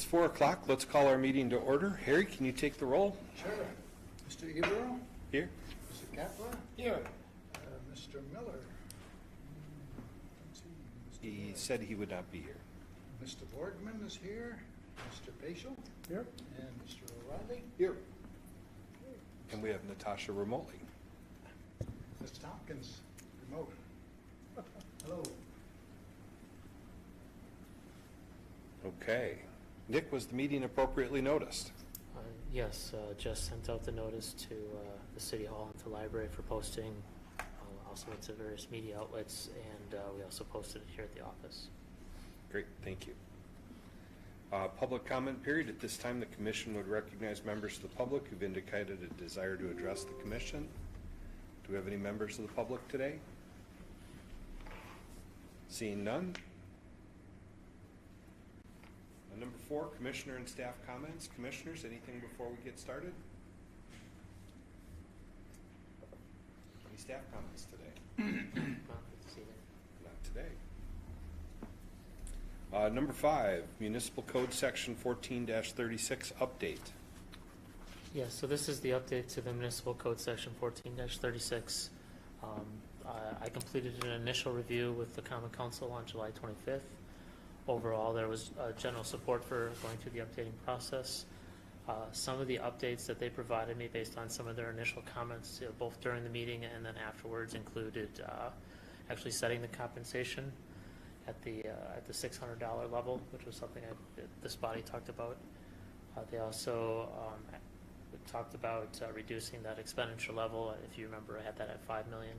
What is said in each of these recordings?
It's 4 o'clock. Let's call our meeting to order. Harry, can you take the roll? Sure. Mr. Gabriel? Here. Mr. Kaplan? Here. Mr. Miller? Let's see, Mr. He Miller. said he would not be here. Mr. Borgman is here. Mr. Paschal? Here. And Mr. O'Reilly? Here. And we have Natasha remotely. Mr. Tompkins, remote. Hello. Okay. Nick, was the meeting appropriately noticed? Yes, just sent out the notice to the City Hall and to library for posting, also to various media outlets, and we also posted it here at the office. Great, thank you. Public comment period. At this time, the commission would recognize members of the public who've indicated a desire to address the commission. Do we have any members of the public today? Seeing none. Number 4, commissioner and staff comments. Commissioners, anything before we get started? Any staff comments today? Not today. Number 5, Municipal Code Section 14-36 update. Yes, so this is the update to the Municipal Code Section 14-36. I completed an initial review with the Common Council on July 25th. Overall, there was general support for going through the updating process. Some of the updates that they provided me based on some of their initial comments, both during the meeting and then afterwards, included actually setting the compensation at the $600 level, which was something this body talked about. They also talked about reducing that expenditure level. If you remember, I had that at $5 million,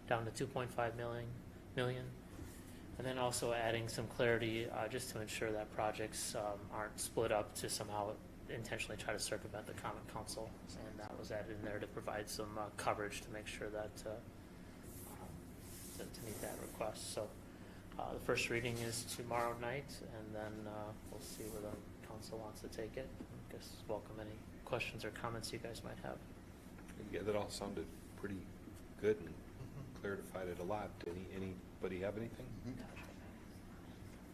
down to $2.5 million. And then also adding some clarity just to ensure that projects aren't split up to somehow intentionally try to circumvent the Common Council. And that was added in there to provide some coverage to make sure that to meet that request. So the first reading is tomorrow night, and then we'll see where the council wants to take it. I guess welcome any questions or comments you guys might have. Yeah, that all sounded pretty good and clarified it a lot. Did anybody have anything?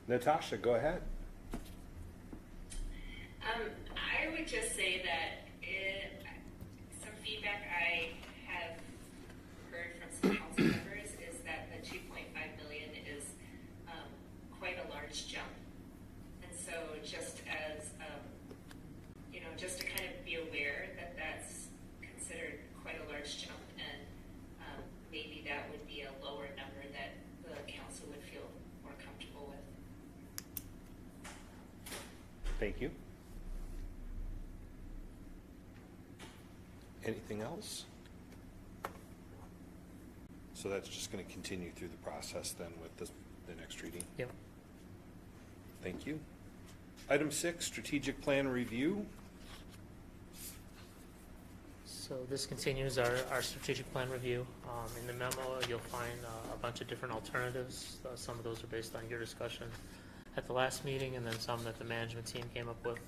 Natasha, go ahead. I would just say that some feedback I have heard from some council members is that the 2.5 million is quite a large jump, and so just as just to kind of be aware that that's considered quite a large jump, and maybe that would be a lower number that the council would feel more comfortable with. Thank you. Anything else? So that's just going to continue through the process then with the next reading? Yep. Thank you. Item 6, strategic plan review. So this continues our strategic plan review. In the memo, you'll find a bunch of different alternatives. Some of those are based on your discussion at the last meeting, and then some that the management team came up with.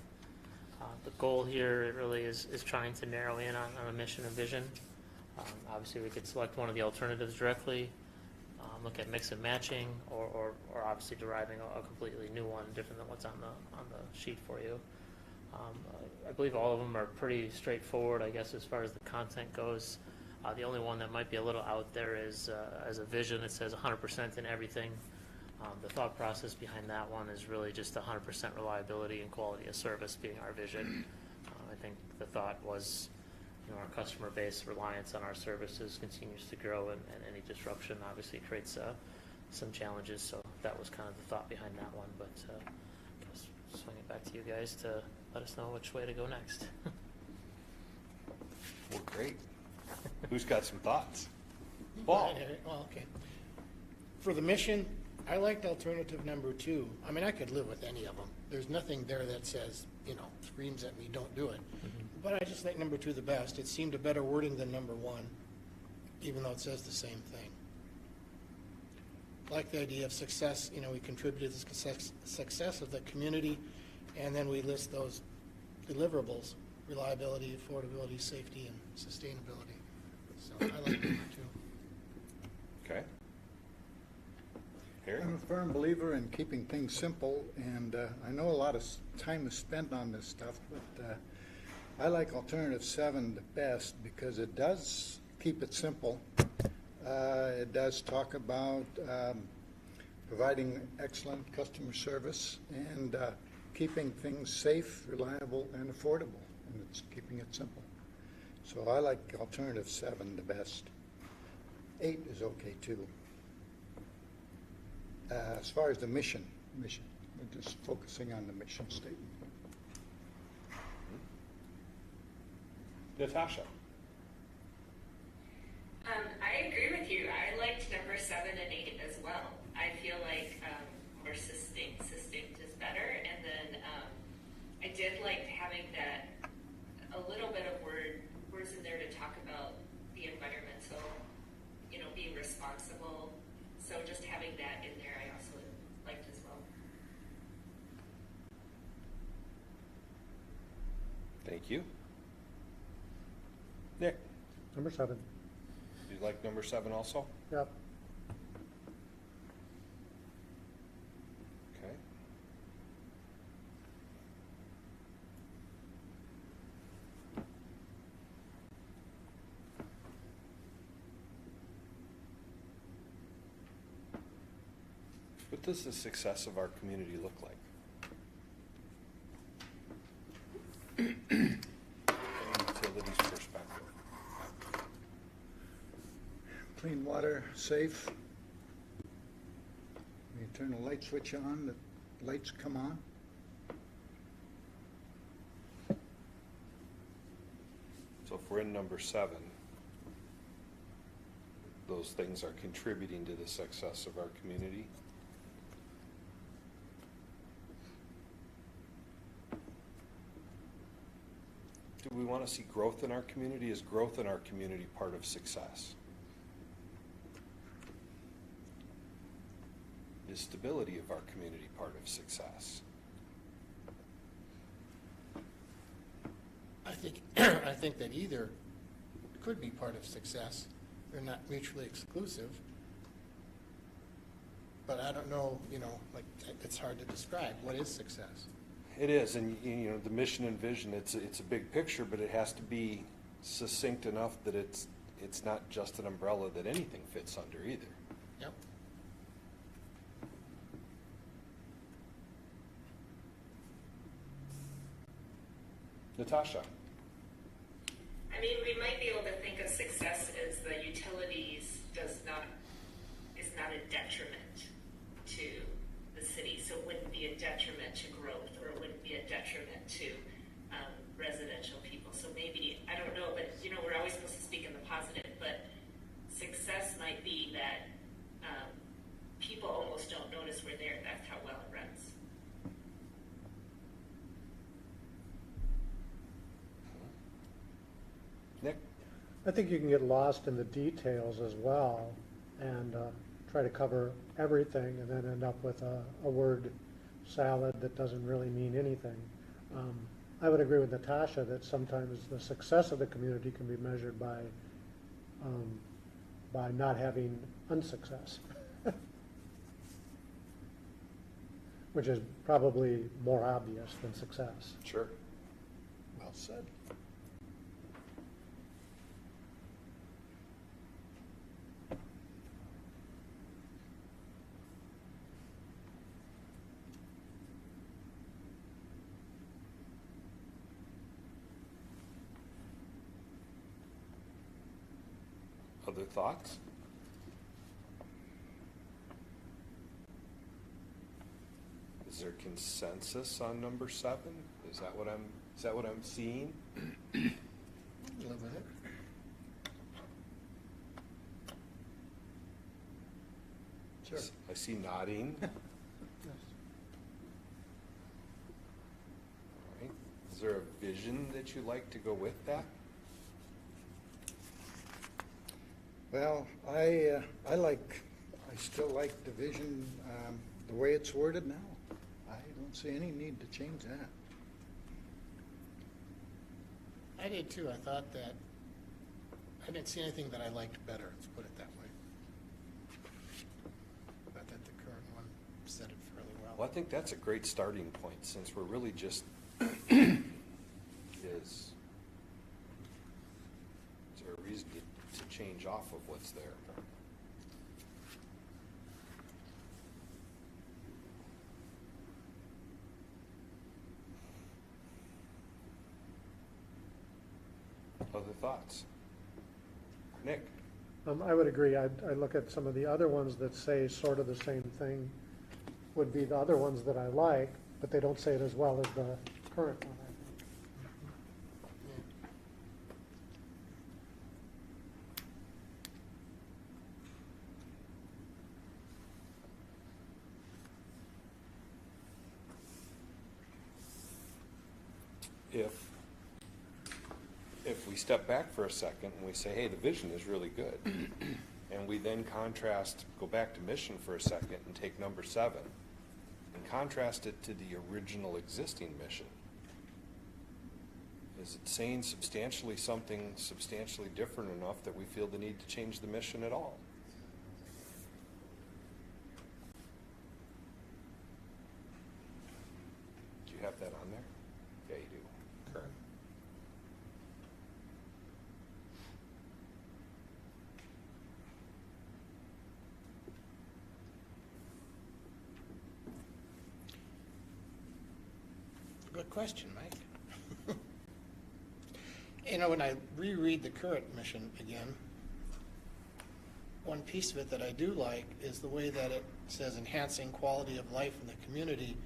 The goal here really is trying to narrow in on a mission and vision. Obviously, we could select one of the alternatives directly, look at mix and matching, or obviously deriving a completely new one, different than what's on the sheet for you. I believe all of them are pretty straightforward, I guess, as far as the content goes. The only one that might be a little out there is as a vision. It says 100% in everything. The thought process behind that one is really just 100% reliability and quality of service being our vision. I think the thought was, our customer base reliance on our services continues to grow, and any disruption obviously creates some challenges. So that was kind of the thought behind that one. But I guess swing it back to you guys to let us know which way to go next. Well, great. Who's got some thoughts? Well, okay. For the mission, I liked alternative number 2. I mean, I could live with any of them. There's nothing there that says, screams at me, don't do it. But I just think number 2 the best. It seemed a better wording than number 1, even though it says the same thing. Like the idea of success, we contributed to the success of the community, and then we list those deliverables: reliability, affordability, safety, and sustainability. So I like number 2. Okay. Harry? I'm a firm believer in keeping things simple, and I know a lot of time is spent on this stuff, but I like alternative 7 the best because it does keep it simple. It does talk about providing excellent customer service and keeping things safe, reliable, and affordable, and it's keeping it simple. So I like alternative 7 the best. 8 is okay too. As far as the mission, we're just focusing on the mission statement. Natasha? I agree with you. I liked number 7 and 8 as well. I feel like more succinct is better. And then I did like having that, a little bit of words in there to talk about the environmental, being responsible. So just having that in there, I also liked as well. Thank you. Nick? Number 7. You like number 7 also? Yep. Okay. What does the success of our community look like? From a utilities perspective. Clean water, safe. You turn the light switch on, the lights come on. So if we're in number 7, those things are contributing to the success of our community. Do we want to see growth in our community? Is growth in our community part of success? Is stability of our community part of success? I think that either could be part of success. They're not mutually exclusive. But I don't know, like, it's hard to describe. What is success? It is, and the mission and vision, it's a big picture, but it has to be succinct enough that it's not just an umbrella that anything fits under either. Yep. Natasha? I mean, we might be able to think of success as the utilities is not a detriment to the city, so it wouldn't be a detriment to growth, or it wouldn't be a detriment to residential people. So maybe, I don't know, but we're always supposed to speak in the positive, but success might be that people almost don't notice we're there. That's how well it runs. Nick? I think you can get lost in the details as well and try to cover everything and then end up with a word salad that doesn't really mean anything. I would agree with Natasha that sometimes the success of the community can be measured by not having unsuccess, which is probably more obvious than success. Sure. Well said. Other thoughts? Is there consensus on number 7? Is that what I'm seeing? Live with it. Sure. I see nodding. All right. Is there a vision that you like to go with that? Well, I still like the vision, the way it's worded now. I don't see any need to change that. I did too. I thought that, I didn't see anything that I liked better, let's put it that way. But that the current Well, I think that's a great starting point, since we're really just, is there a reason to change off of what's there? Other thoughts? Nick? I would agree. I look at some of the other ones that say sort of the same thing would be the other ones that I like, but they don't say it as well as the current one, I think. If we step back for a second and we say, hey, the vision is really good, and we then go back to mission for a second and take number 7 and contrast it to the original existing mission, is it saying something substantially different enough that we feel the need to change the mission at all? Do you have that on there? Yeah, you do. Current. Good question, Mike. You know, when I reread the current mission again, one piece of it that I do like is the way that it says enhancing quality of life in the community,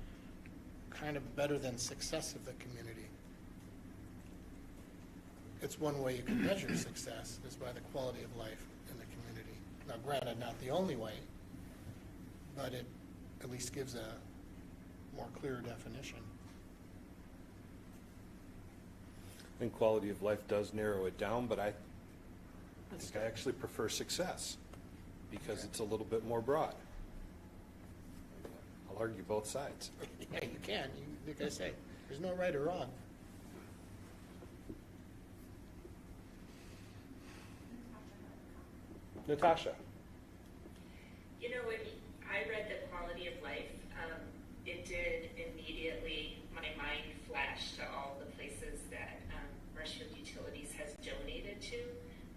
kind of better than success of the community. It's one way you can measure success is by the quality of life in the community. Now, granted, not the only way, but it at least gives a more clear definition. I think quality of life does narrow it down, but I think I actually prefer success because it's a little bit more broad. I'll argue both sides. Yeah, you can. Like I say, there's no right or wrong. Natasha? You know, when I read the quality of life, it did immediately, my mind flashed to all the places that Marshfield Utilities has donated to,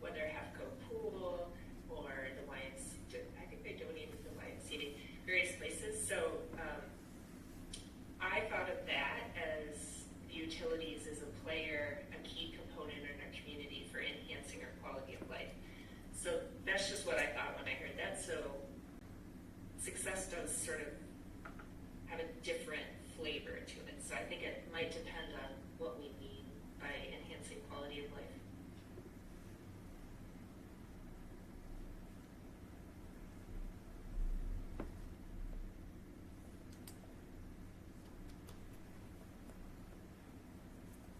whether Halfco Pool or the YMCA, I think they donated to the YMCA, various places. So I thought of that as utilities as a player, a key component in our community for enhancing our quality of life. So that's just what I thought when I heard that. So success does sort of have a different flavor to it. So I think it might depend on what we mean by enhancing quality of life.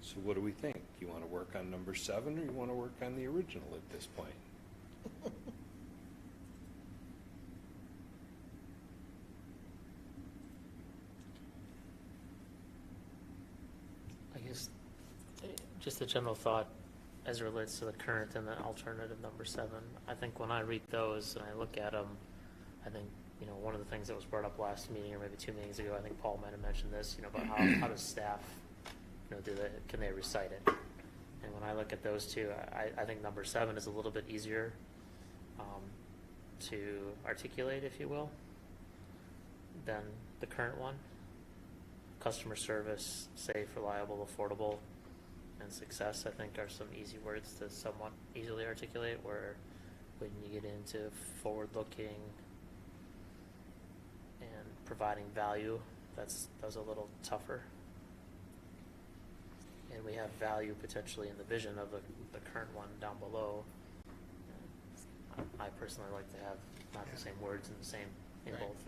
So what do we think? Do you want to work on number 7 or you want to work on the original at this point? I guess, just a general thought as it relates to the current and the alternative number 7. I think when I read those and I look at them, I think, you know, one of the things that was brought up last meeting or maybe 2 meetings ago, I think Paul might have mentioned this, you know, about how does staff, you know, can they recite it? And when I look at those two, I think number 7 is a little bit easier to articulate, if you will, than the current one. Customer service, safe, reliable, affordable, and success, I think, are some easy words to somewhat easily articulate, where when you get into forward-looking and providing value, that's a little tougher. And we have value potentially in the vision of the current one down below. I personally like to have not the same words and the same in Right. both.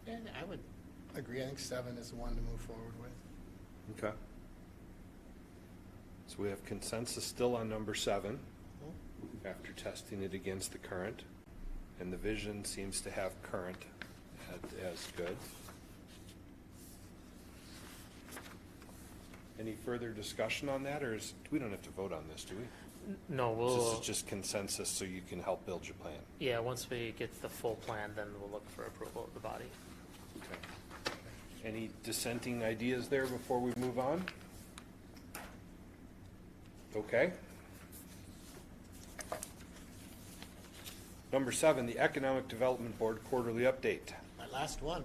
And I would agree. I think 7 is the one to move forward with. Okay. So we have consensus still on number 7 after testing it against the current, and the vision seems to have current as good. Any further discussion on that, or we don't have to vote on this, do we? No, This we'll, is just consensus so you can help build your plan. yeah, once we get the full plan, then we'll look for approval of the body. Okay. Any dissenting ideas there before we move on? Okay. Number 7, the Economic Development Board quarterly update. My last one.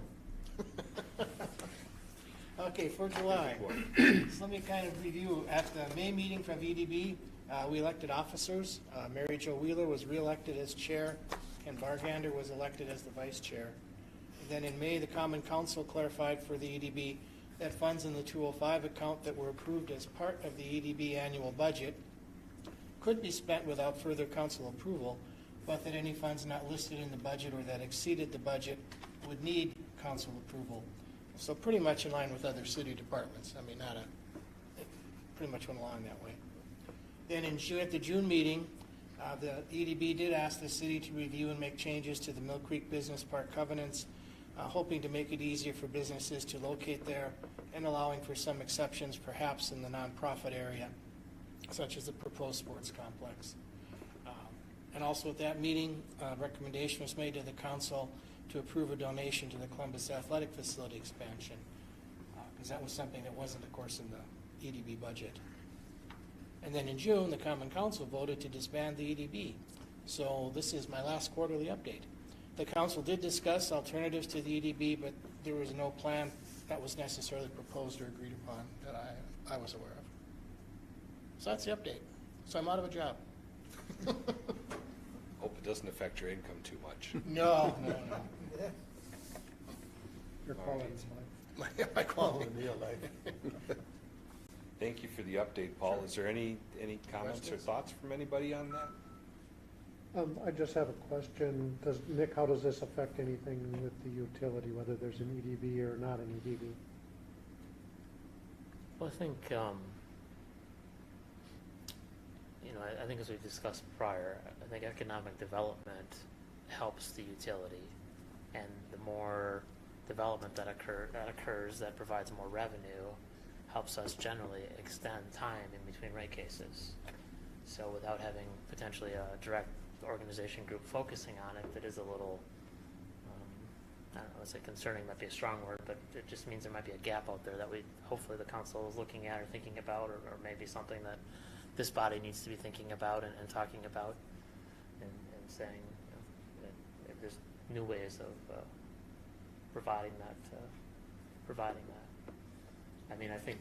Okay, for July, so let me kind of review. At the May meeting from EDB, we elected officers. Mary Jo Wheeler was reelected as chair. Ken Bargander was elected as the vice chair. And then in May, the Common Council clarified for the EDB that funds in the 205 account that were approved as part of the EDB annual budget could be spent without further council approval, but that any funds not listed in the budget or that exceeded the budget would need council approval. So pretty much in line with other city departments. I mean, it pretty much went along that way. Then in June, at the June meeting, the EDB did ask the city to review and make changes to the Mill Creek Business Park covenants, hoping to make it easier for businesses to locate there and allowing for some exceptions perhaps in the nonprofit area, such as the proposed sports complex. And also at that meeting, a recommendation was made to the council to approve a donation to the Columbus Athletic Facility expansion, because that was something that wasn't, of course, in the EDB budget. And then in June, the Common Council voted to disband the EDB. So this is my last quarterly update. The council did discuss alternatives to the EDB, but there was no plan that was necessarily proposed or agreed upon that I was aware of. So that's the update. So I'm out of a job. Hope it doesn't affect your income too much. No. Your quality of life. My quality of life. Thank you for the update, Paul. Is there any comments or Questions? thoughts from anybody on that? I just have a question. Nick, how does this affect anything with the utility, whether there's an EDB or not an EDB? Well, I think, I think as we've discussed prior, I think economic development helps the utility. And the more development that occurs that provides more revenue helps us generally extend time in between rate cases. So without having potentially a direct organization group focusing on it, that is a little, I don't know, let's say concerning might be a strong word, but it just means there might be a gap out there that hopefully the council is looking at or thinking about, or maybe something that this body needs to be thinking about and talking about, and saying that there's new ways of providing that. I mean, I think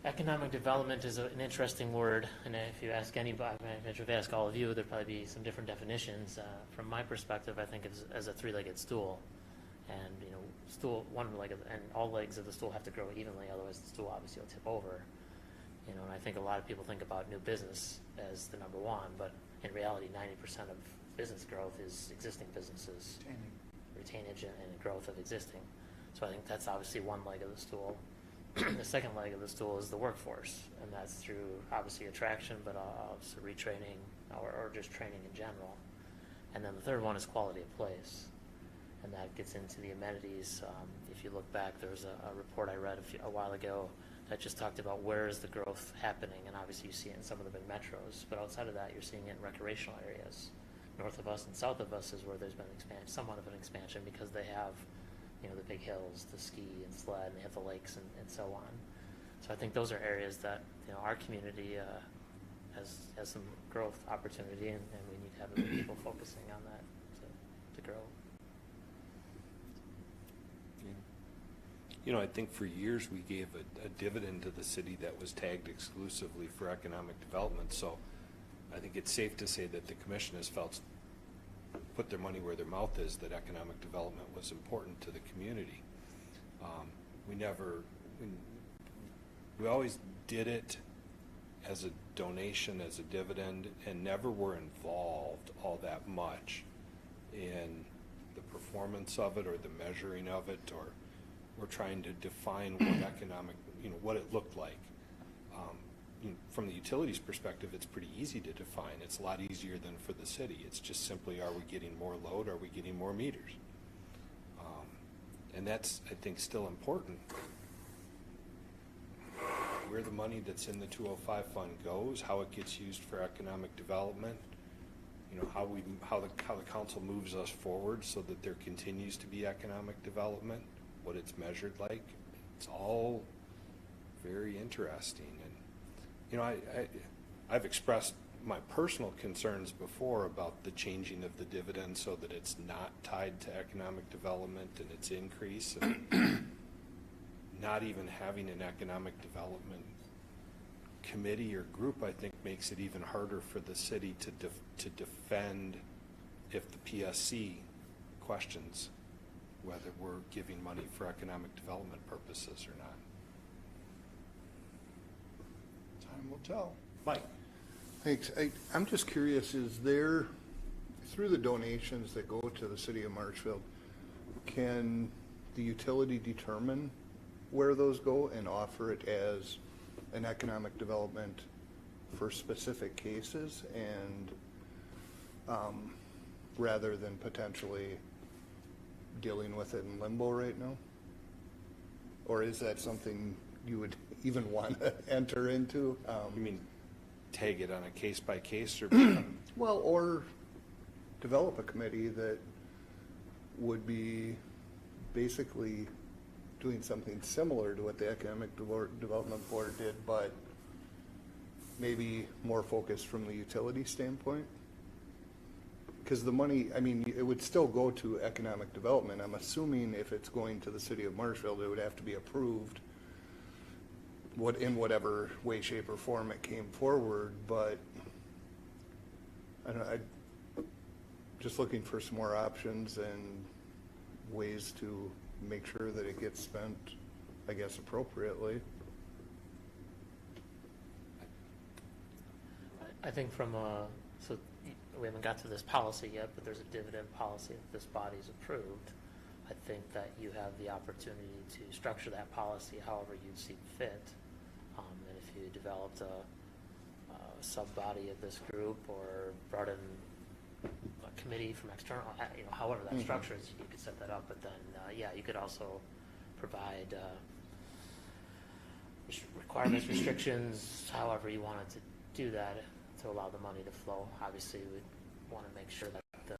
economic development is an interesting word, and if you ask anybody, if you ask all of you, there'd probably be some different definitions. From my perspective, I think as a three-legged stool, and stool one leg and all legs of the stool have to grow evenly, otherwise the stool obviously will tip over. And I think a lot of people think about new business as the number one, but in reality, 90% of business growth is existing businesses, retainage and growth of existing. So I think that's obviously one leg of the stool. The second leg of the stool is the workforce, and that's through obviously attraction, but also retraining or just training in general. And then the third one is quality of place, and that gets into the amenities. If you look back, there was a report I read a while ago that just talked about where is the growth happening, and obviously you see it in some of the big metros, but outside of that you're seeing it in recreational areas. North of us and south of us is where there's been somewhat of an expansion, because they have the big hills to ski and sled, and they have the lakes and so on. So I think those are areas that our community has some growth opportunity, and we need to have other people focusing on that to grow. I think for years we gave a dividend to the city that was tagged exclusively for economic development. So I think it's safe to say that the commission has put their money where their mouth is, that economic development was important to the community. We always did it as a donation, as a dividend, and never were involved all that much in the performance of it or the measuring of it, or we're trying to define what economic, what it looked like. From the utilities perspective, it's pretty easy to define. It's a lot easier than for the city. It's just simply, are we getting more load? Are we getting more meters? And that's, I think, still important. Where where the money that's in the 205 fund goes, how it gets used for economic development, you know, how the council moves us forward so that there continues to be economic development, what it's measured like. It's all very interesting. And, you know, I've expressed my personal concerns before about the changing of the dividend so that it's not tied to economic development and its increase. And not even having an economic development committee or group, I think, makes it even harder for the city to defend if the PSC questions whether we're giving money for economic development purposes or not. Time will tell. Mike? Thanks. I'm just curious, is there, through the donations that go to the city of Marshfield, can the utility determine where those go and offer it as an economic development for specific cases, and rather than potentially dealing with it in limbo right now? Or is that something you would even want to enter into? You mean tag it on a case by case, or Well, or develop a committee that would be basically doing something similar to what the Economic Development Board did, but maybe more focused from the utility standpoint? Because the money, I mean, it would still go to economic development. I'm assuming if it's going to the city of Marshfield, it would have to be approved in whatever way, shape, or form it came forward, but I don't know, just looking for some more options and ways to make sure that it gets spent, I guess, appropriately. I think so we haven't got to this policy yet, but there's a dividend policy that this body's approved. I think that you have the opportunity to structure that policy however you'd see fit. And if you developed a sub-body of this group or brought in a committee from external, you know, however that structures, you could set that up. But then, yeah, you could also provide requirements, restrictions, however you wanted to do that to allow the money to flow. Obviously, we'd want to make sure that the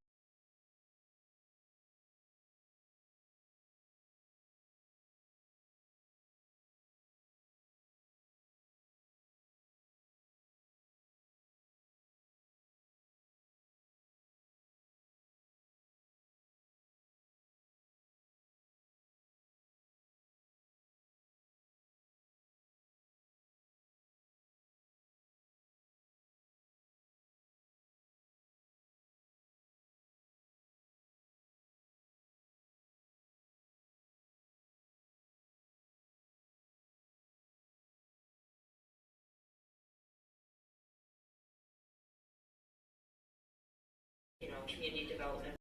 community development.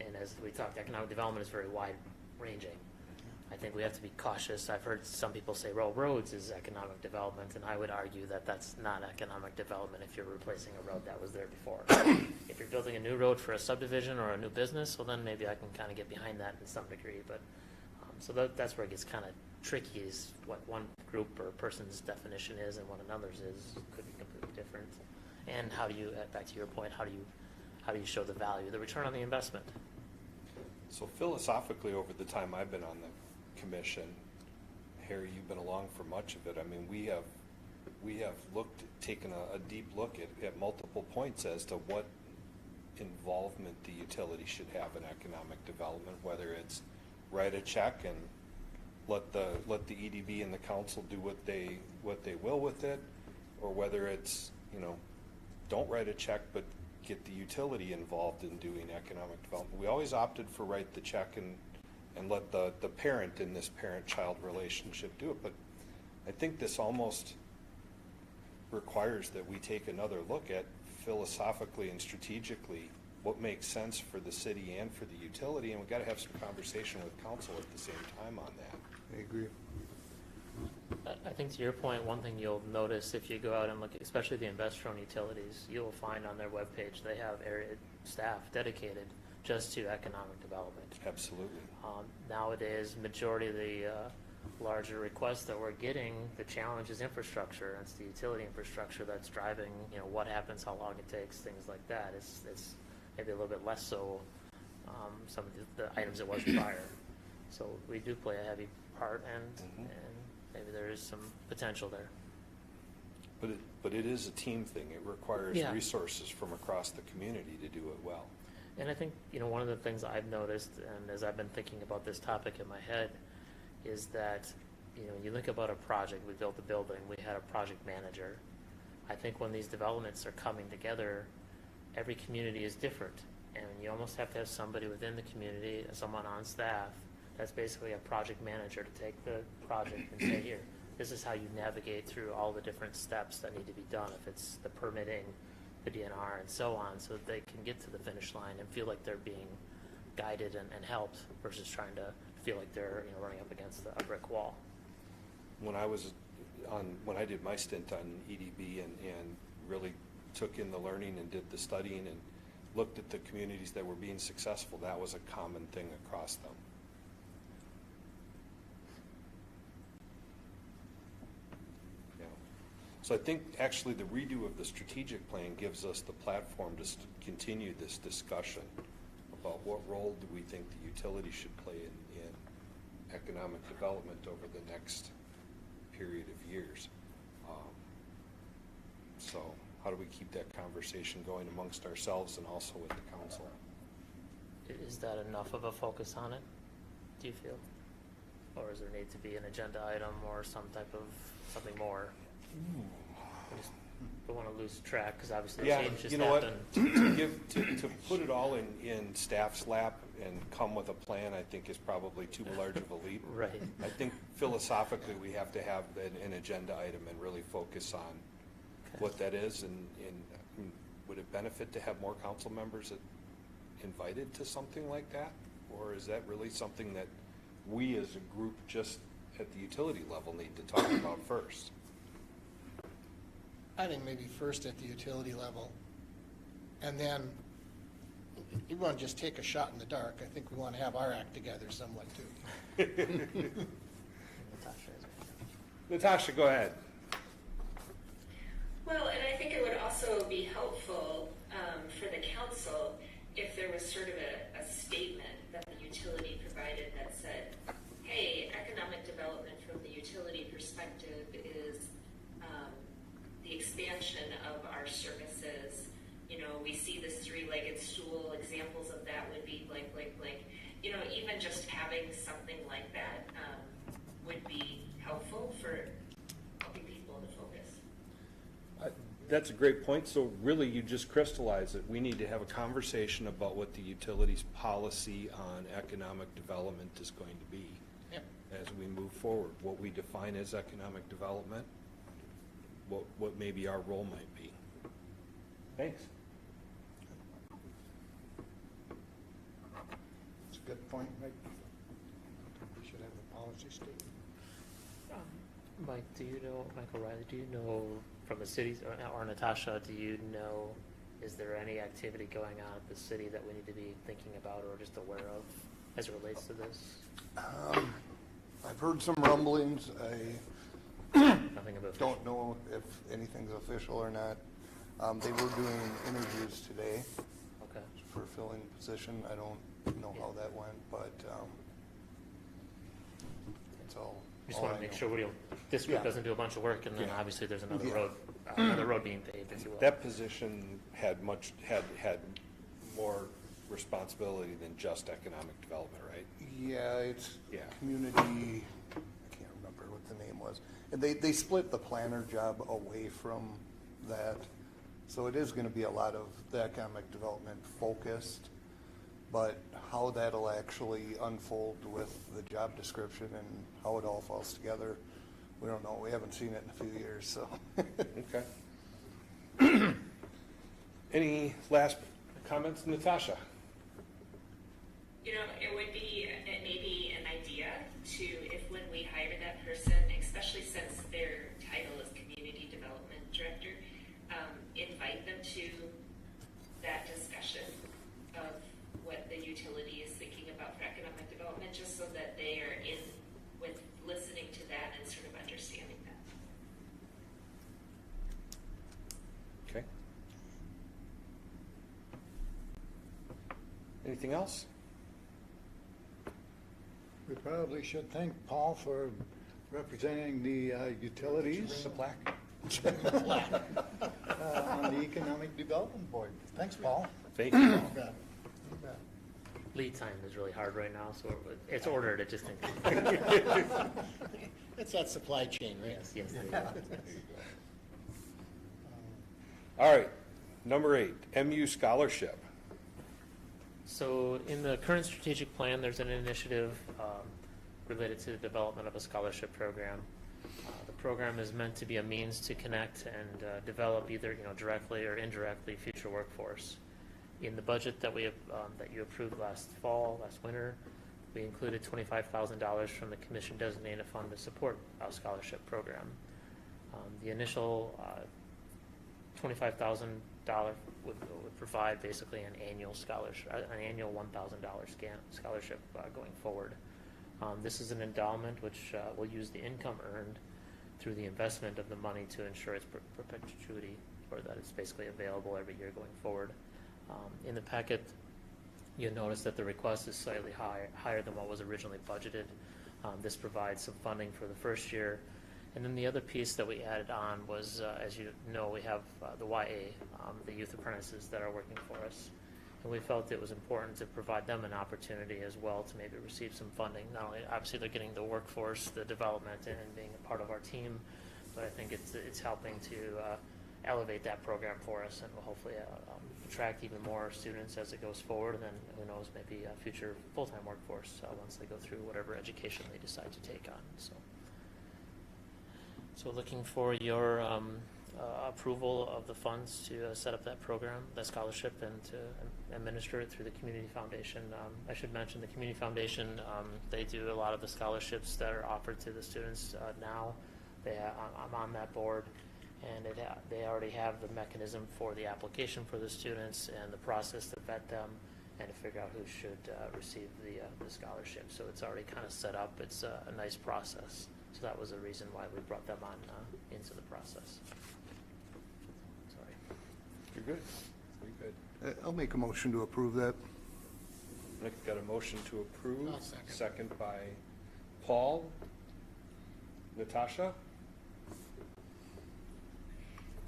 and as we talked, economic development is very wide-ranging. I think we have to be cautious. I've heard some people say, well, roads is economic development, and I would argue that that's not economic development if you're replacing a road that was there before. If you're building a new road for a subdivision or a new business, well, then maybe I can kind of get behind that in some degree. But so that's where it gets kind of tricky, is what one group or person's definition is and what another's is could be completely different. And how do you, back to your point, how do you show the value, the return on the investment? So philosophically, over the time I've been on the commission, Harry, you've been along for much of it. I mean, we have taken a deep look at multiple points as to what involvement the utility should have in economic development, whether it's write a check and let the EDB and the council do what they will with it, or whether it's, you know, don't write a check but get the utility involved in doing economic development. We always opted for write the check and let the parent in this parent-child relationship do it, but I think this almost requires that we take another look at philosophically and strategically what makes sense for the city and for the utility, and we've got to have some conversation with council at the same time on that. I agree. I think to your point, one thing you'll notice if you go out and look, especially the investor-owned utilities, you'll find on their webpage, they have area staff dedicated just to economic development. Absolutely. Nowadays, majority of the larger requests that we're getting, the challenge is infrastructure. It's the utility infrastructure that's driving, what happens, how long it takes, things like that. It's maybe a little bit less so some of the items it was prior. So we do play a heavy part, and maybe there is some potential there. But it is a team thing. It requires Yeah. resources from across the community to do it well. And I think, one of the things I've noticed, and as I've been thinking about this topic in my head, is that, you think about a project, we built a building, we had a project manager. I think when these developments are coming together, every community is different. And you almost have to have somebody within the community, someone on staff, that's basically a project manager to take the project and say, here, this is how you navigate through all the different steps that need to be done, if it's the permitting, the DNR, and so on, so that they can get to the finish line and feel like they're being guided and helped versus trying to feel like they're running up against a brick wall. When I did my stint on EDB and really took in the learning and did the studying and looked at the communities that were being successful, that was a common thing across them. Yeah. So I think actually the redo of the strategic plan gives us the platform to continue this discussion about what role do we think the utility should play in economic development over the next period of years. So how do we keep that conversation going amongst ourselves and also with the council? Is that enough of a focus on it, do you feel? Or does there need to be an agenda item or some type of something more? I just don't want to lose track, because obviously Yeah, change just you know what, happened. to put it all in staff's lap and come with a plan, I think is probably too large of a leap. Right. I think philosophically, we have to have an agenda item and really focus on what that is, and would it benefit to have more council members invited to something like that? Or is that really something that we as a group just at the utility level need to talk about first? I think maybe first at the utility level, and then you want to just take a shot in the dark. I think we want to have our act together somewhat too. Natasha, go ahead. Well, and I think it would also be helpful for the council if there was sort of a statement that the utility provided that said, hey, economic development from the utility perspective is the expansion of our services. We see this three-legged stool. Examples of that would be blank, blank, blank. Even just having something like that would be helpful for helping people to focus. That's a great point. So really, you just crystallize it. We need to have a conversation about what the utilities policy on economic development is going to be as we move forward, what we define as economic development, what maybe our role might be. Thanks. It's a good point, Mike. We should have a policy statement. Mike, Michael Riley, do you know from the cities, or Natasha, do you know, is there any activity going on at the city that we need to be thinking about or just aware of as it relates to this? I've heard some rumblings. Nothing about Don't know if anything's official or not. They were doing interviews today Okay. for filling the position. I don't know how that went, but it's all. Just all want I to make know. sure this group Yeah. doesn't do a bunch of work, and then Yeah. obviously there's another Yeah. road being paved, if you will. That position had more responsibility than just economic development, right? Yeah, it's Yeah. community, I can't remember what the name was. And they split the planner job away from that. So it is gonna be a lot of the economic development focused, but how that'll actually unfold with the job description and how it all falls together, we don't know. We haven't seen it in a few years, so. Okay. Any last comments, Natasha? You know, it would be maybe an idea to, if when we hire that person, especially since their title is Community Development Director, invite them to that discussion of what the utility is thinking about for economic development, just so that they are in with listening to that and sort of understanding that. Okay. Anything else? We probably should thank Paul for representing the utilities The plaque? on the Economic Development Board. Thanks, Paul. Thank you. You bet. You bet. Lead time is really hard right now, so it's ordered, it just didn't. It's that supply chain, right? Yes, there you go. All right, number 8, MU scholarship. So in the current strategic plan, there's an initiative related to the development of a scholarship program. The program is meant to be a means to connect and develop either directly or indirectly future workforce. In the budget that we have, that you approved last winter, we included $25,000 from the commission designated fund to support our scholarship program. The initial $25,000 would provide basically an annual scholarship, an annual $1,000 scholarship going forward. This is an endowment which will use the income earned through the investment of the money to ensure its perpetuity, or that it's basically available every year going forward. In the packet, you'll notice that the request is slightly higher than what was originally budgeted. This provides some funding for the first year. And then the other piece that we added on was, as you know, we have the YA, the youth apprentices that are working for us. And we felt it was important to provide them an opportunity as well to maybe receive some funding. Not only, obviously, they're getting the workforce, the development, and being a part of our team, but I think it's helping to elevate that program for us, and will hopefully attract even more students as it goes forward, and then who knows, maybe a future full-time workforce once they go through whatever education they decide to take on. So looking for your approval of the funds to set up that program, that scholarship, and to administer it through the Community Foundation. I should mention the Community Foundation, they do a lot of the scholarships that are offered to the students now. I'm on that board, and they already have the mechanism for the application for the students and the process to vet them and to figure out who should receive the scholarship. So it's already kind of set up. It's a nice process. So that was the reason why we brought them on into the process. Sorry. You're good. You're good. I'll make a motion to approve that. Nick got a motion to approve. I'll second. Second by Paul. Natasha?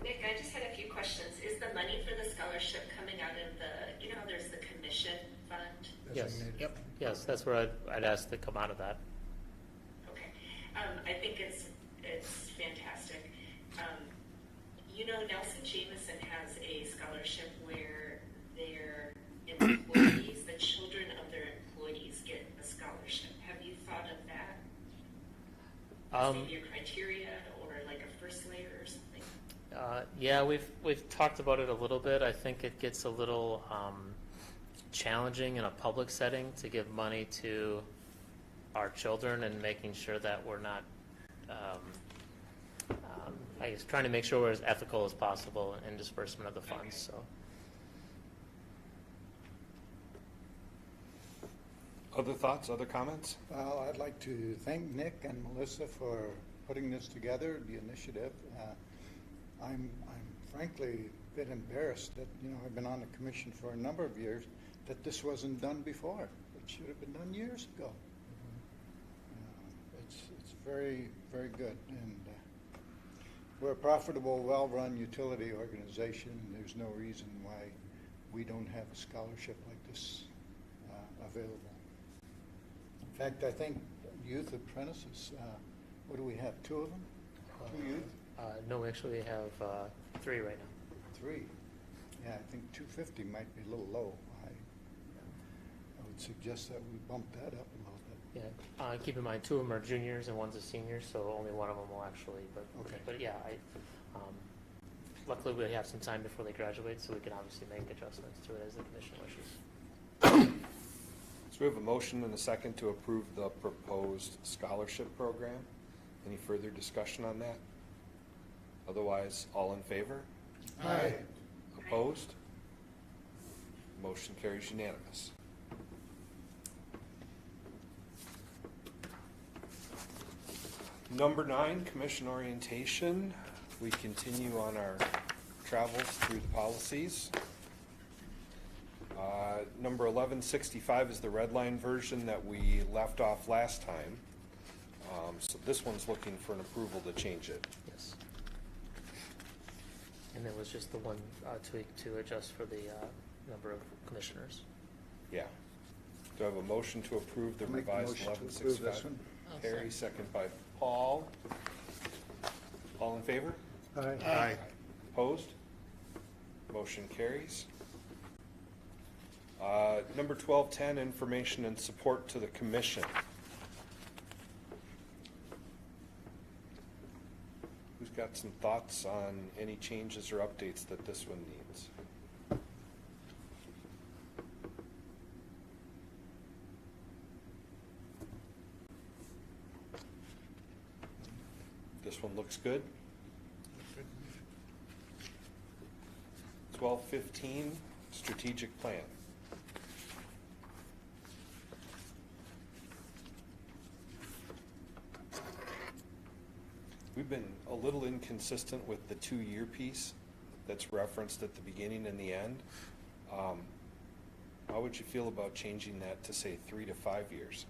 Nick, I just had a few questions. Is the money for the scholarship coming out of the, there's the commission fund? Yes. Designated. Yep. Yes, that's where I'd ask to come out of that. Okay. I think it's fantastic. Nelson Jameson has a scholarship where their employees, the children of their employees, get a scholarship. Have you thought of that? Maybe a criteria or like a first layer or something? Yeah, we've talked about it a little bit. I think it gets a little challenging in a public setting to give money to our children, and making sure that we're not, I guess, trying to make sure we're as ethical as possible in disbursement of the funds. So. Other thoughts, other comments? Well, I'd like to thank Nick and Melissa for putting this together, the initiative. I'm frankly a bit embarrassed that, I've been on the commission for a number of years, that this wasn't done before. It should have been done years ago. It's very, very good. And we're a profitable, well-run utility organization, and there's no reason why we don't have a scholarship like this available. In fact, I think youth apprentices, what do we have, 2 of them? 2 youth? No, we actually have 3 right now. 3. Yeah, I think 250 might be a little low. I would suggest that we bump that up a little bit. Yeah, keep in mind, 2 of them are juniors and one's a senior, so only one of them will actually, Okay. but yeah, luckily we have some time before they graduate, so we can obviously make adjustments to it as the commission wishes. So we have a motion and a second to approve the proposed scholarship program. Any further discussion on that? Otherwise, all in favor? Aye. Opposed? Motion carries unanimous. Number 9, commission orientation. We continue on our travels through the policies. Number 1165 is the red line version that we left off last time. So this one's looking for an approval to change it. Yes. And there was just the one tweak to adjust for the number of commissioners. Yeah. Do I have a motion to approve the Make a revised motion to approve 1165? this one. Harry, second by Paul. All in favor? Aye. Opposed? Motion carries. Number 1210, information and support to the commission. Who's got some thoughts on any changes or updates that this one needs? This one looks good. 1215, strategic plan. We've been a little inconsistent with the 2-year piece that's referenced at the beginning and the end. How would you feel about changing that to say 3 to 5 years?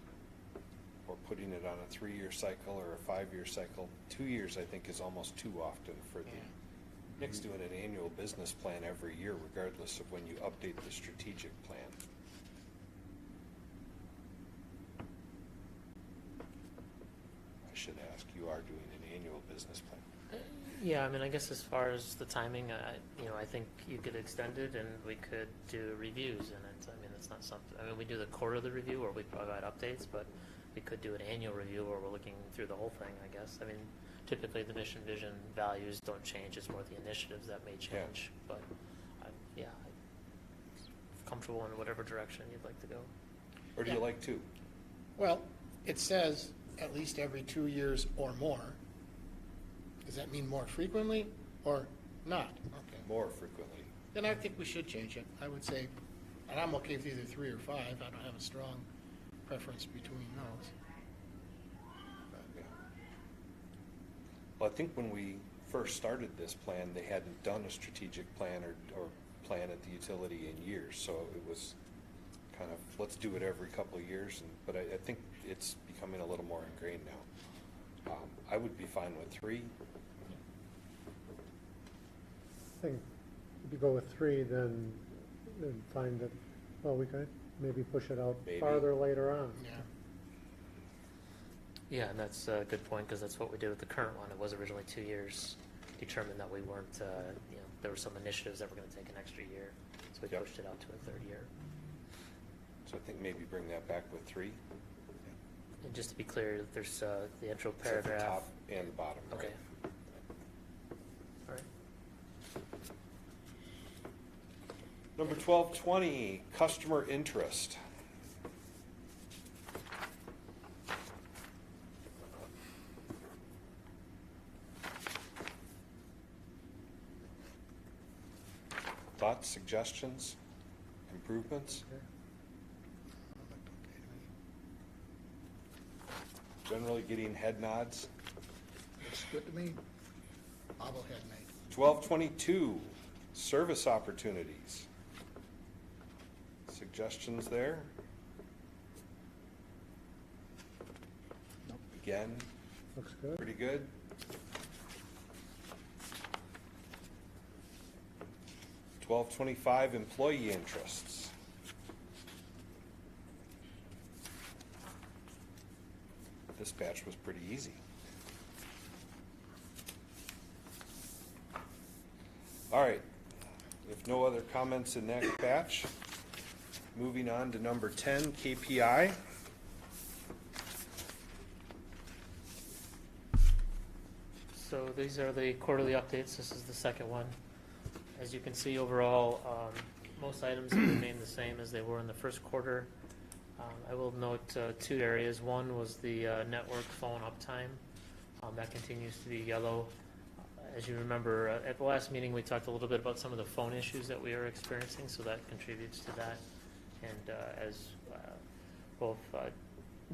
Or putting it on a 3-year cycle or a 5-year cycle? 2 years, I think, is almost too often for the, Nick's doing an annual business plan every year, regardless of when you update the strategic plan. I should ask, you are doing an annual business plan. Yeah, I mean, I guess as far as the timing, I think you could extend it and we could do reviews, and it's not something, we do the quarterly review where we provide updates, but we could do an annual review where we're looking through the whole thing, I guess. Typically the mission, vision, values don't change, it's more the initiatives that may change, but, I'm comfortable in whatever direction you'd like to go. Or do you like 2? Well, it says at least every 2 years or more. Does that mean more frequently or not? Okay. More frequently. Then I think we should change it. I would say, and I'm okay with either 3 or 5. I don't have a strong preference between those. Yeah. Well, I think when we first started this plan, they hadn't done a strategic plan or plan at the utility in years, so it was kind of, let's do it every couple of years, but I think it's becoming a little more ingrained now. I would be fine with 3. I think if you go with 3, then find that, well, we could maybe push it out Maybe. farther later on. Yeah. Yeah, and that's a good point, because that's what we did with the current one. It was originally 2 years, determined that we weren't, there were some initiatives that were going to take an extra year, so we Yep. pushed it out to a 3rd year. So I think maybe bring that back with 3. And just to be clear, there's the intro Except for paragraph. top and bottom, right? Okay. All right. Number 1220, customer interest. Thoughts, suggestions, improvements? Generally getting head nods. Looks good to me. Bobblehead night. 1222, service opportunities. Suggestions there? Nope. Again, Looks good. pretty good. 1225, employee interests. This batch was pretty easy. All right, If no other comments in that batch, moving on to number 10, KPI. So these are the quarterly updates. This is the second one. As you can see overall, most items have remained the same as they were in the first quarter. I will note two areas. One was the network phone uptime. That continues to be yellow. As you remember, at the last meeting, we talked a little bit about some of the phone issues that we are experiencing, so that contributes to that. And as both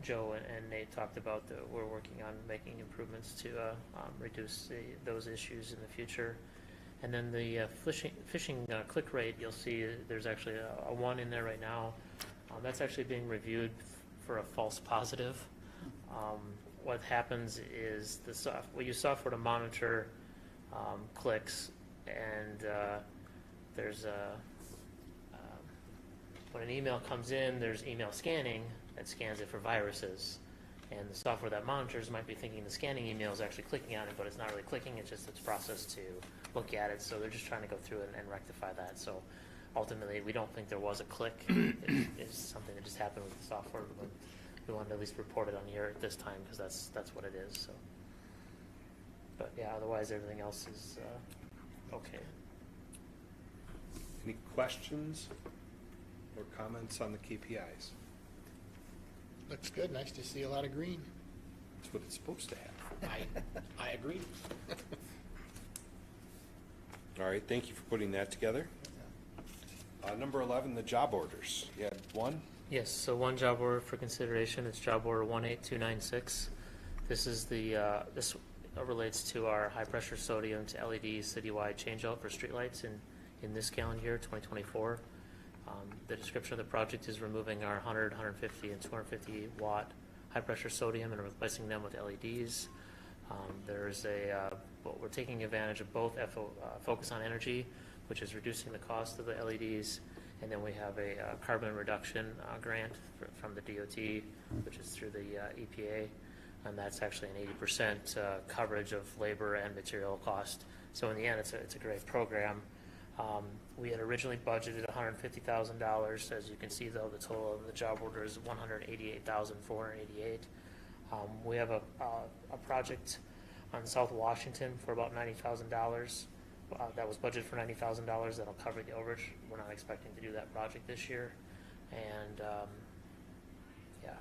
Joe and Nate talked about, we're working on making improvements to reduce those issues in the future. And then the phishing click rate, you'll see there's actually a 1 in there right now. That's actually being reviewed for a false positive. What happens is we use software to monitor clicks, and there's when an email comes in, there's email scanning that scans it for viruses. And the software that monitors might be thinking the scanning email is actually clicking on it, but it's not really clicking, it's just its process to look at it. So they're just trying to go through it and rectify that. So ultimately, we don't think there was a click. It's something that just happened with the software, but we wanted to at least report it on here at this time because that's what it is. So, but yeah, otherwise everything else is okay. Any questions or comments on the KPIs? Looks good. Nice to see a lot of green. That's what it's supposed to have. I agree. All right, thank you for putting that together. Number 11, the job orders. You had one? Yes, so one job order for consideration, it's job order 18296. This is this relates to our high-pressure sodium to LED citywide changeout for streetlights in this calendar year, 2024. The description of the project is removing our 100, 150, and 250 watt high-pressure sodium and replacing them with LEDs. There's we're taking advantage of both Focus on Energy, which is reducing the cost of the LEDs, and then we have a carbon reduction grant from the DOT, which is through the EPA, and that's actually an 80% coverage of labor and material cost. So in the end, it's a great program. We had originally budgeted $150,000. As you can see, though, the total of the job order is $188,488. We have a project on South Washington for about $90,000. That was budgeted for $90,000. That'll cover the overage. We're not expecting to do that project this year. And yeah,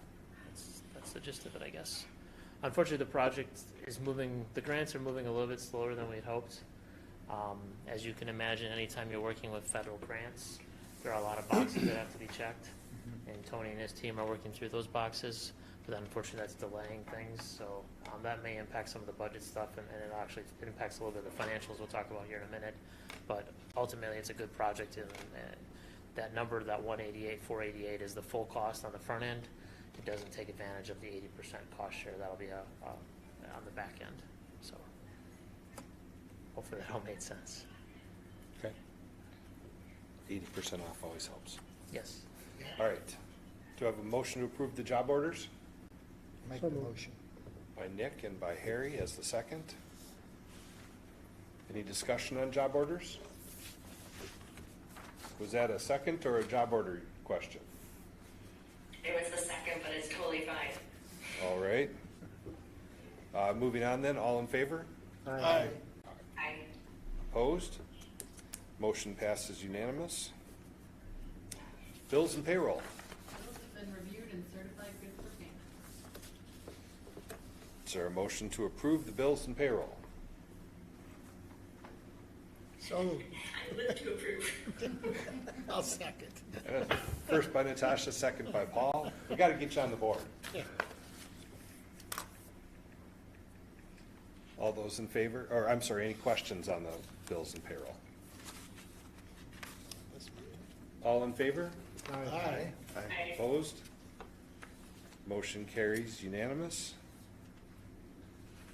that's the gist of it, I guess. Unfortunately, the project is moving, the grants are moving a little bit slower than we'd hoped. As you can imagine, anytime you're working with federal grants, there are a lot of boxes that have to be checked. And Tony and his team are working through those boxes, but unfortunately that's delaying things. So that may impact some of the budget stuff, and it actually impacts a little bit of the financials we'll talk about here in a minute. But ultimately, it's a good project, and that number, that 188,488, is the full cost on the front end. It doesn't take advantage of the 80% cost share. That'll be on the back end. So hopefully that all made sense. Okay. 80% off always helps. Yes. All right. Do I have a motion to approve the job orders? Make So the moved. motion. By Nick and by Harry as the second. Any discussion on job orders? Was that a second or a job order question? It was the second, but it's totally fine. All right. Moving on then, all in favor? Aye. I, Opposed? Motion passes unanimous. Bills and payroll. Bills have been reviewed and certified good for payment. Is there a motion to approve the bills and payroll? So I live to approve. I'll second. First by Natasha, second by Paul. We got to get you on the board. Yeah. All those in favor, or I'm sorry, any questions on the bills and payroll? All in favor? Aye. I, Opposed? Motion carries unanimous.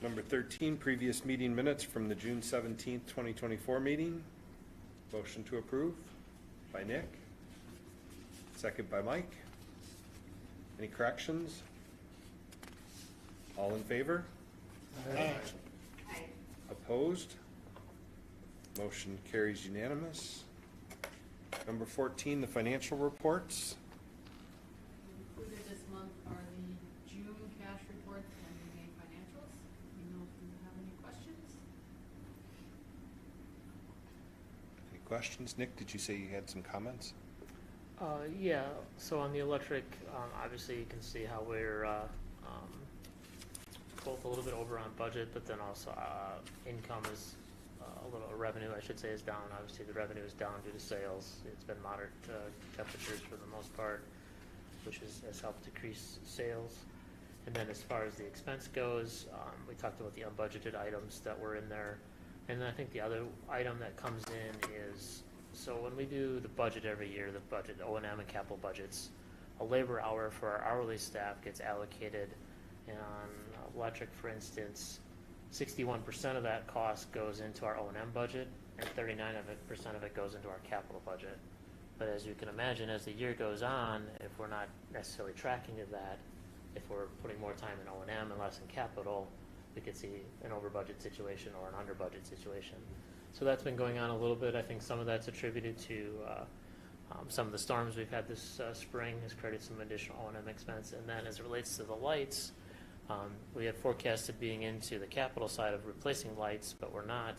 Number 13, previous meeting minutes from the June 17th, 2024 meeting. Motion to approve by Nick. Second by Mike. Any corrections? All in favor? Aye. I, Opposed? Motion carries unanimous. Number 14, the financial reports. Included this month are the June cash reports and the May financials. You know if you have any questions? Any questions? Nick, did you say you had some comments? Yeah, so on the electric, obviously you can see how we're both a little bit over on budget, but then also income is revenue, I should say, is down. Obviously, the revenue is down due to sales. It's been moderate temperatures for the most part, which has helped decrease sales. And then as far as the expense goes, we talked about the unbudgeted items that were in there. And then I think the other item that comes in is, so when we do the budget every year, the budget, O&M and capital budgets, a labor hour for our hourly staff gets allocated. And on electric, for instance, 61% of that cost goes into our O&M budget, and 39% of it goes into our capital budget. But as you can imagine, as the year goes on, if we're not necessarily tracking to that, if we're putting more time in O&M and less in capital, we could see an over-budget situation or an under-budget situation. So that's been going on a little bit. I think some of that's attributed to some of the storms we've had this spring has created some additional O&M expense. And then as it relates to the lights, we had forecasted being into the capital side of replacing lights, but we're not.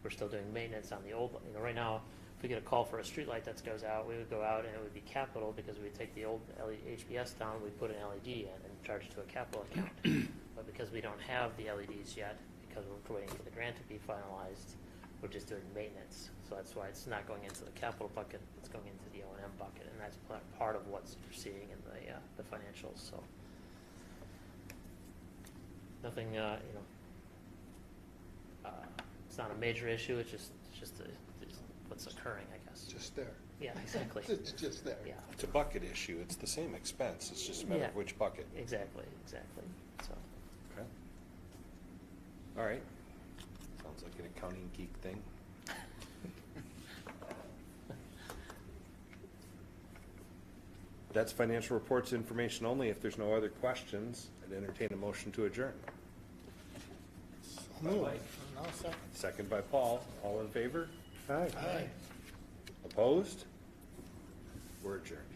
We're still doing maintenance on the old, right now, if we get a call for a street light that goes out, we would go out and it would be capital because we take the old HBS down, we put an LED in and charge it to a capital account. But because we don't have the LEDs yet, because we're waiting for the grant to be finalized, we're just doing maintenance. So that's why it's not going into the capital bucket, it's going into the O&M bucket, and that's part of what you're seeing in the financials, so. Nothing, it's not a major issue, it's just what's occurring, I guess. Just there. Yeah, exactly. It's just there. Yeah, It's a bucket issue. It's the same expense. It's just a matter Yeah. of which bucket. exactly, so. Okay. All right. Sounds like an accounting geek thing. That's financial reports information only. If there's no other questions, I'd entertain a motion to adjourn. Move. No, second. Second by Paul. All in favor? Aye. Aye. Opposed? We're adjourned.